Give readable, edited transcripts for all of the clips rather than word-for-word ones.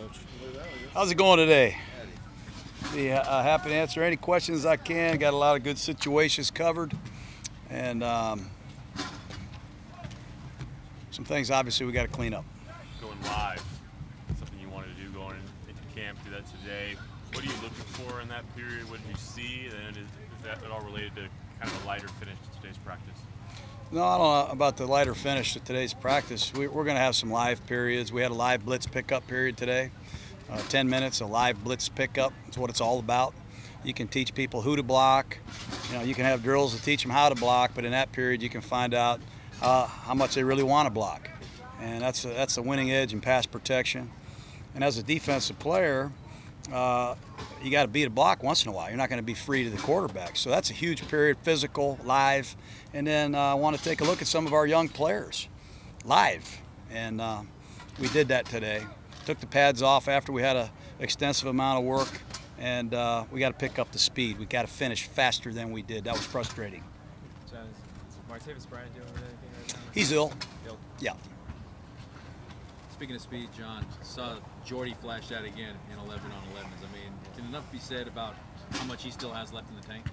Coach. How's it going today? Be happy to answer any questions I can. Got a lot of good situations covered, and some things obviously we got to clean up. Going live, something you wanted to do going into camp, do that today. What are you looking for in that period? What did you see? And is that at all related to kind of a lighter finish to today's practice? No, I don't know about the lighter finish to today's practice. We're going to have some live periods. We had a live blitz pickup period today. 10 minutes of live blitz pickup. That's what it's all about. You can teach people who to block. You can have drills to teach them how to block, but in that period you can find out how much they really want to block. And that's the winning edge in pass protection. And as a defensive player, you got to beat a block once in a while. You're not going to be free to the quarterback. So that's a huge period, physical, live. And then I want to take a look at some of our young players live. And we did that today. Took the pads off after we had an extensive amount of work. And we got to pick up the speed. We got to finish faster than we did. That was frustrating. John, is Martavis Bryant doing anything right now? He's ill. Ill. Yeah. Speaking of speed, John, saw Jordy flash that again in 11 on 11s. I mean, can enough be said about how much he still has left in the tank?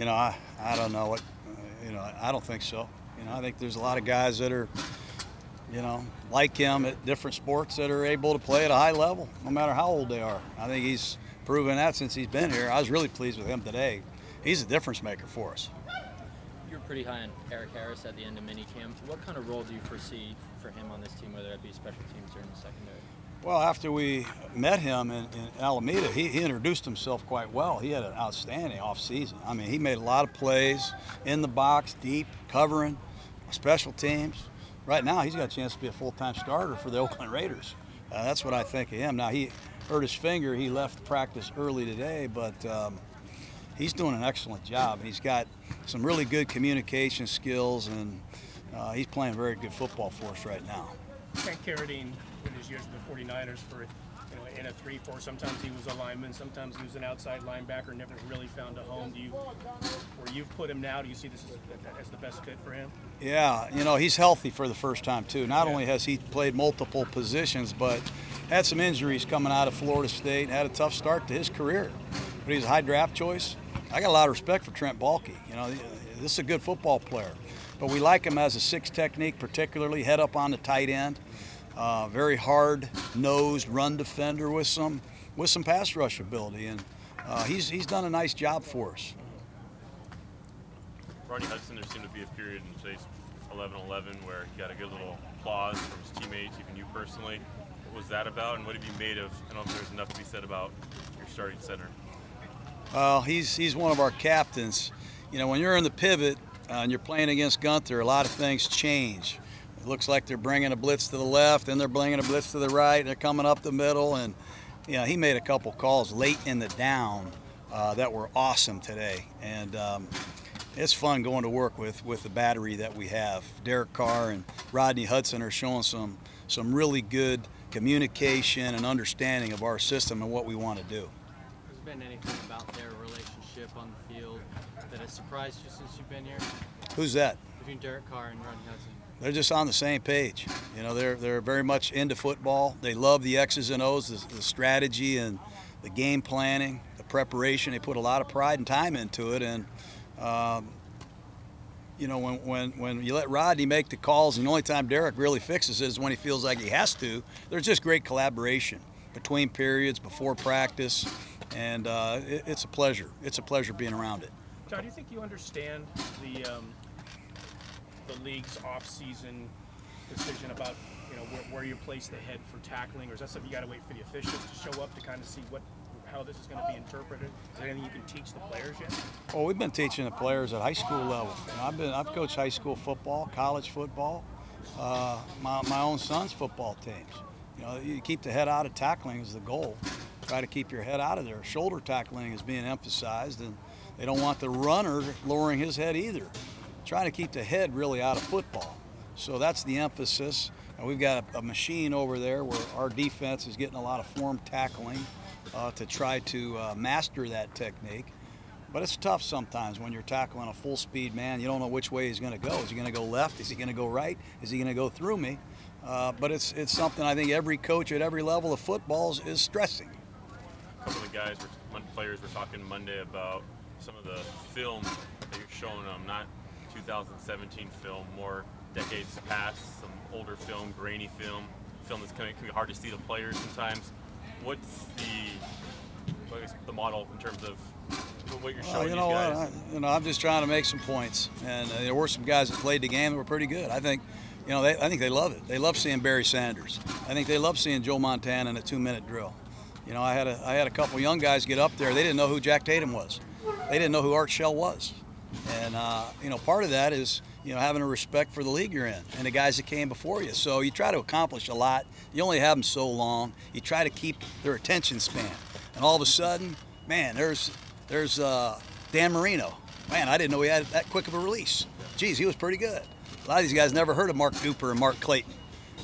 I don't know what, I don't think so. I think there's a lot of guys that are, like him at different sports that are able to play at a high level, no matter how old they are. I think he's proven that since he's been here. I was really pleased with him today. He's a difference maker for us. You're pretty high on Eric Harris at the end of minicamp. What kind of role do you foresee for him on this team, whether it be special teams or in the secondary? Well, after we met him in Alameda, he introduced himself quite well. He had an outstanding offseason. I mean, he made a lot of plays in the box, deep, covering, special teams. Right now, he's got a chance to be a full-time starter for the Oakland Raiders. That's what I think of him. Now, he hurt his finger. He left practice early today, but he's doing an excellent job. He's got some really good communication skills, and he's playing very good football for us right now. Frank Carradine, in his years with the 49ers, for in a 3-4, sometimes he was a lineman, sometimes he was an outside linebacker, never really found a home. Where you've put him now, do you see this as the best fit for him? Yeah, he's healthy for the first time too. Not only has he played multiple positions, but had some injuries coming out of Florida State, had a tough start to his career. But he's a high draft choice. I got a lot of respect for Trent Baalke. This is a good football player. But we like him as a 6 technique, particularly head up on the tight end. Very hard-nosed run defender with some pass rush ability, and he's done a nice job for us. Rodney Hudson, there seemed to be a period in today's 11-11 where he got a good little applause from his teammates, even you personally. What was that about, and what have you made of? I don't know if there's enough to be said about your starting center. Well, he's one of our captains. When you're in the pivot and you're playing against Gunther, a lot of things change. It looks like they're bringing a blitz to the left, and they're bringing a blitz to the right. They're coming up the middle, and he made a couple calls late in the down that were awesome today. And it's fun going to work with the battery that we have. Derek Carr and Rodney Hudson are showing some really good communication and understanding of our system and what we want to do. Has there been anything about their relationship on the field that has surprised you since you've been here? Who's that? Between Derek Carr and Rodney Hudson. They're just on the same page. They're very much into football. They love the X's and O's, the strategy and the game planning, the preparation. They put a lot of pride and time into it. And when you let Rodney make the calls, and the only time Derek really fixes it is when he feels like he has to. There's just great collaboration between periods, before practice, and it's a pleasure. It's a pleasure being around it. John, do you think you understand the league's off-season decision about where you place the head for tackling, or is that something you got to wait for the officials to show up to kind of see how this is going to be interpreted? Is there anything you can teach the players yet? Well, we've been teaching the players at high school level. I've coached high school football, college football, my own son's football teams. You keep the head out of tackling is the goal. Try to keep your head out of there. Shoulder tackling is being emphasized, and they don't want the runner lowering his head either. Trying to keep the head really out of football. So that's the emphasis. And we've got a machine over there where our defense is getting a lot of form tackling to try to master that technique. But it's tough sometimes when you're tackling a full-speed man. You don't know which way he's going to go. Is he going to go left? Is he going to go right? Is he going to go through me? But it's something I think every coach at every level of football is stressing. A couple of the players were talking Monday about some of the film that you're showing them, not 2017 film, more decades past, some older film, grainy film that's can be hard to see the players sometimes. What's the model in terms of what you're showing these guys? I'm just trying to make some points, and there were some guys that played the game that were pretty good. I think, I think they love it. They love seeing Barry Sanders. I think they love seeing Joe Montana in a 2-minute drill. I had a couple young guys get up there. They didn't know who Jack Tatum was. They didn't know who Art Shell was. And, part of that is, having a respect for the league you're in and the guys that came before you. So you try to accomplish a lot. You only have them so long. You try to keep their attention span. And all of a sudden, man, there's Dan Marino. Man, I didn't know he had that quick of a release. Geez, he was pretty good. A lot of these guys never heard of Mark Duper and Mark Clayton.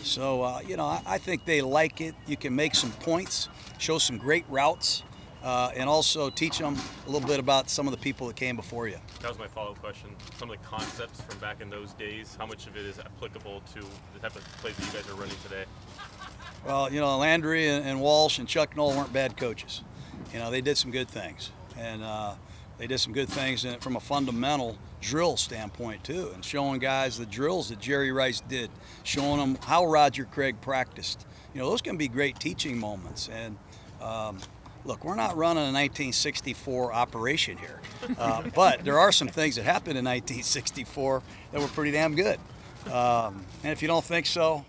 So, I think they like it. You can make some points, show some great routes, and also teach them a little bit about some of the people that came before you. That was my follow-up question. Some of the concepts from back in those days, how much of it is applicable to the type of plays that you guys are running today? Well, Landry and Walsh and Chuck Knoll weren't bad coaches. They did some good things. And they did some good things from a fundamental drill standpoint, too, and showing guys the drills that Jerry Rice did, showing them how Roger Craig practiced. Those can be great teaching moments. And look, we're not running a 1964 operation here, but there are some things that happened in 1964 that were pretty damn good. And if you don't think so,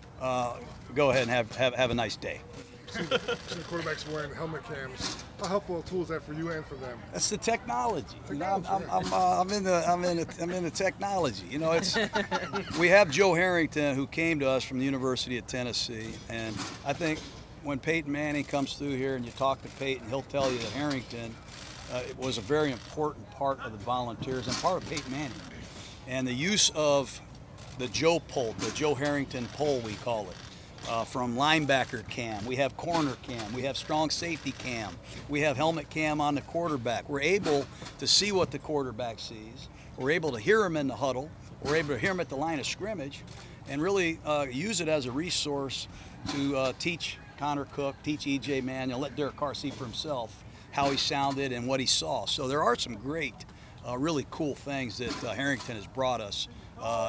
go ahead and have a nice day. Some quarterbacks wearing helmet cams. How helpful a tool is that for you and for them? That's the technology. I'm in the technology. We have Joe Harrington, who came to us from the University of Tennessee, and I think when Peyton Manning comes through here and you talk to Peyton, he'll tell you that Harrington it was a very important part of the Volunteers and part of Peyton Manning. And the use of the Joe pole, the Joe Harrington pole, we call it. From linebacker cam, we have corner cam, we have strong safety cam, we have helmet cam on the quarterback. We're able to see what the quarterback sees. We're able to hear him in the huddle. We're able to hear him at the line of scrimmage and really use it as a resource to teach Connor Cook, teach E.J. Manuel, let Derek Carr see for himself how he sounded and what he saw. So there are some great, really cool things that Harrington has brought us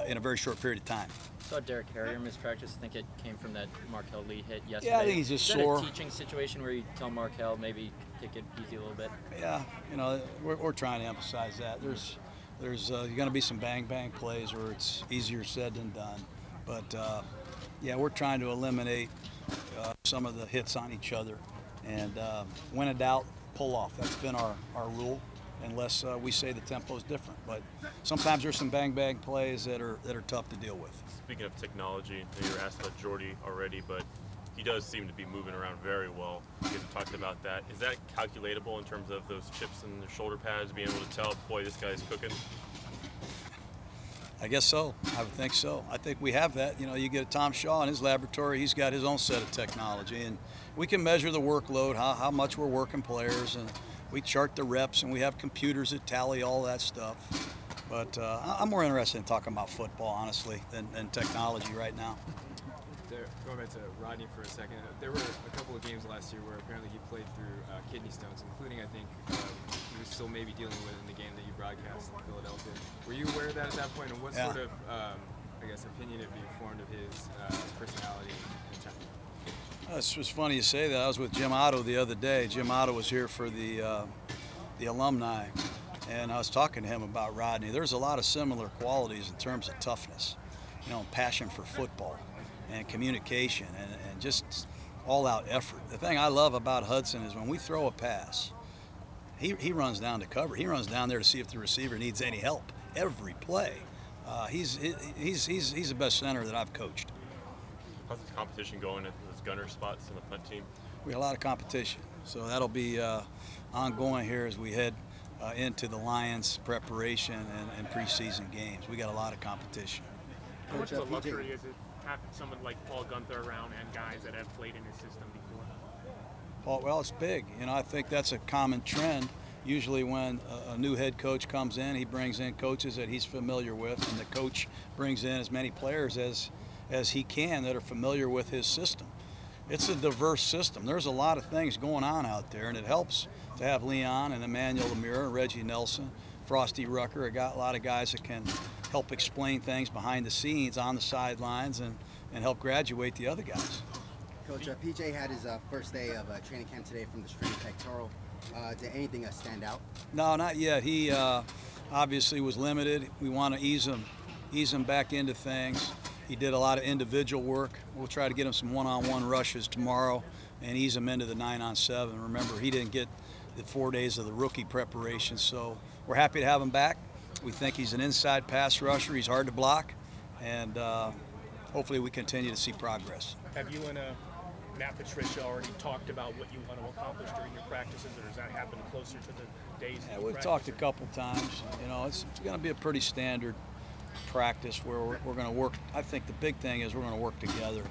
in a very short period of time. I saw Derek Harrier mispractice. I think it came from that Markel Lee hit yesterday. Yeah, I think he's just sore. Is that a teaching situation where you tell Markel maybe take it easy a little bit? Yeah, we're trying to emphasize that. There's going to be some bang plays where it's easier said than done, but yeah, we're trying to eliminate some of the hits on each other, and when in doubt, pull off. That's been our rule, unless we say the tempo is different. But sometimes there's some bang plays that are tough to deal with. Speaking of technology, you were asked about Jordy already, but he does seem to be moving around very well. You guys talked about that. Is that calculatable in terms of those chips and the shoulder pads, being able to tell, boy, this guy's cooking? I guess so. I would think so. I think we have that. You get Tom Shaw in his laboratory. He's got his own set of technology, and we can measure the workload, how much we're working players, and we chart the reps, and we have computers that tally all that stuff. But I'm more interested in talking about football, honestly, than technology right now. Going back to Rodney for a second, there were a couple of games last year where apparently he played through kidney stones, including, I think, he was still maybe dealing with in the game that you broadcast in Philadelphia. Were you aware of that at that point, and what sort of, opinion have you formed of his personality and temperament? It's just funny you say that. I was with Jim Otto the other day. Jim Otto was here for the alumni, and I was talking to him about Rodney. There's a lot of similar qualities in terms of toughness, passion for football and communication and just all-out effort. The thing I love about Hudson is when we throw a pass, he runs down to cover. He runs down there to see if the receiver needs any help every play. He's the best center that I've coached. How's the competition going at those gunner spots in the punt team? We got a lot of competition, so that'll be ongoing here as we head into the Lions preparation and preseason games. We got a lot of competition. How much of a luxury is it having someone like Paul Gunther around and guys that have played in his system before? Well, it's big. I think that's a common trend. Usually when a new head coach comes in, he brings in coaches that he's familiar with, and the coach brings in as many players as as he can that are familiar with his system. It's a diverse system. There's a lot of things going on out there, and it helps to have Leon and Emmanuel Lemire and Reggie Nelson, Frosty Rucker. I got a lot of guys that can help explain things behind the scenes on the sidelines and help graduate the other guys. Coach, PJ had his first day of training camp today from the strained pectoral. Did anything stand out? No, not yet. He obviously was limited. We want to ease him back into things. He did a lot of individual work. We'll try to get him some one-on-one rushes tomorrow and ease him into the 9-on-7. Remember, he didn't get the 4 days of the rookie preparation, so we're happy to have him back. We think he's an inside pass rusher. He's hard to block, and hopefully we continue to see progress. Have you and Matt Patricia already talked about what you want to accomplish during your practices, or does that happen closer to the days? Yeah, we've talked a couple times. You know, it's going to be a pretty standard practice where we're going to work. I think the big thing is we're going to work together,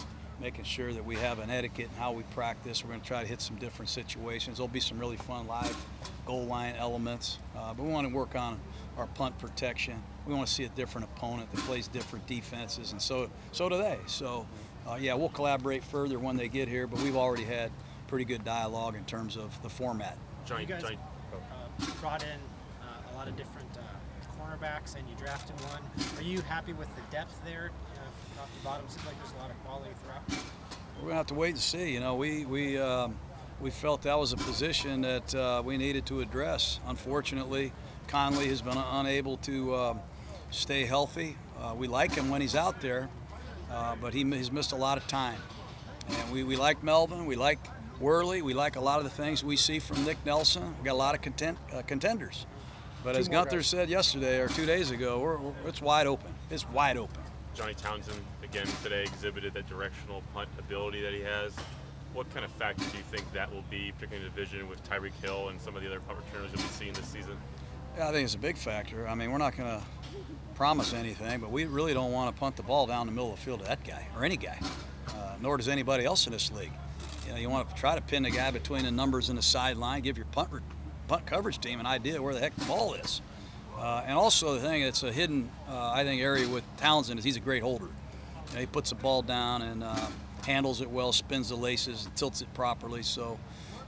making sure that we have an etiquette in how we practice. We're going to try to hit some different situations. There'll be some really fun live goal line elements, but we want to work on our punt protection. We want to see a different opponent that plays different defenses, and so do they. So, yeah, we'll collaborate further when they get here, but we've already had pretty good dialogue in terms of the format. You guys brought in a lot of different cornerbacks, and you drafted one. Are you happy with the depth there? Top to bottom, seems like there's a lot of quality throughout. We're gonna have to wait and see. You know, we felt that was a position that we needed to address. Unfortunately, Conley has been unable to stay healthy. We like him when he's out there, but he's missed a lot of time. And we like Melvin, we like Worley, we like a lot of the things we see from Nick Nelson. We got a lot of contenders. But as Gunther said yesterday or 2 days ago, it's wide open. It's wide open. Johnny Townsend, again today, exhibited that directional punt ability that he has. What kind of factor do you think that will be, particularly in the division with Tyreek Hill and some of the other punt returners you'll be seeing this season? Yeah, I think it's a big factor. I mean, we're not going to promise anything, but we really don't want to punt the ball down the middle of the field to that guy or any guy, nor does anybody else in this league. You know, you want to try to pin the guy between the numbers and the sideline, give your punt coverage team an idea where the heck the ball is. And also the thing, it's a hidden, I think, area with Townsend is he's a great holder. You know, he puts the ball down and handles it well, spins the laces, and tilts it properly. So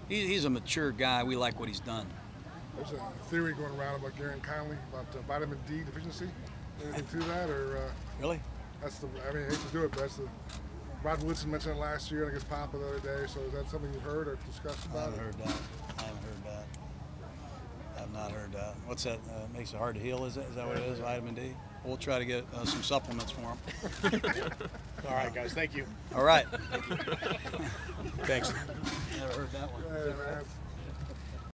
he's a mature guy. We like what he's done. There's a theory going around about Garrett Conley about vitamin D deficiency. Anything to that, or really? That's the. I mean, I hate to do it, but that's the. Rodney Hudson mentioned it last year, and I guess Papa the other day. So is that something you've heard or discussed about? I haven't heard that. I've not heard that. What's that? Makes it hard to heal, is it? Is that what it is, vitamin D? We'll try to get some supplements for him. All right, guys. Thank you. All right. Thanks. Never heard that one. Yeah,